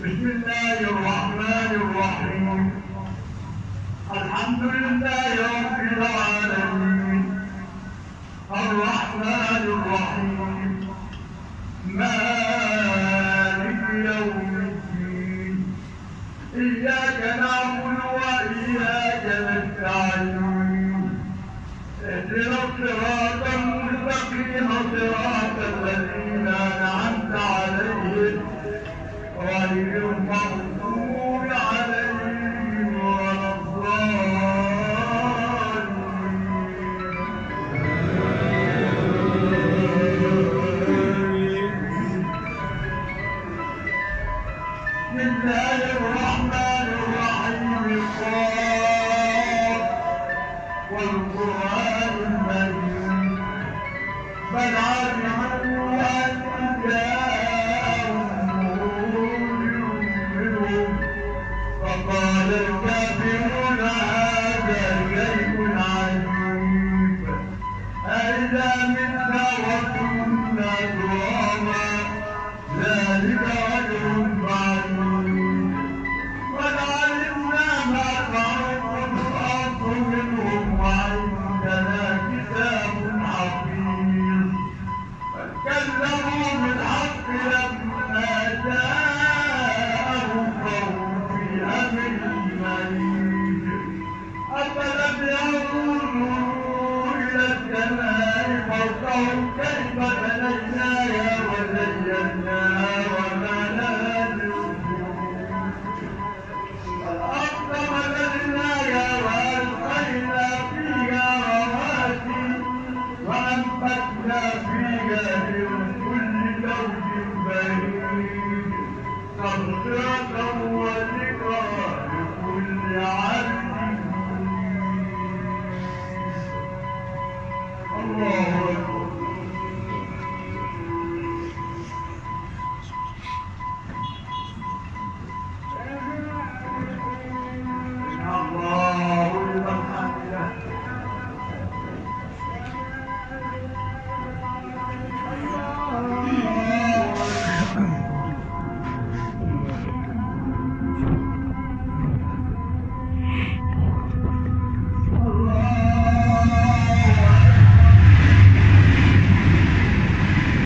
بسم الله الرحمن الرحيم. الحمد لله رب العالمين الرحمن الرحيم مالك يوم الدين إياك نعبد وإياك نستعين اهدنا الصراط المستقيم صراط الذين أنعمت عليهم غير المغضوب عليهم ولا الضالين. بسم الله الرحمن الرحيم. والقرآن المجيد بل عجبوا أن فقال الكافرون هذا شيء عجيب أئذا متنا وكنا ترابا ذلك رجل بعيد قد علمنا ما فرقوا الأرض منهم وعندنا كتاب حفيظ بل كذبوا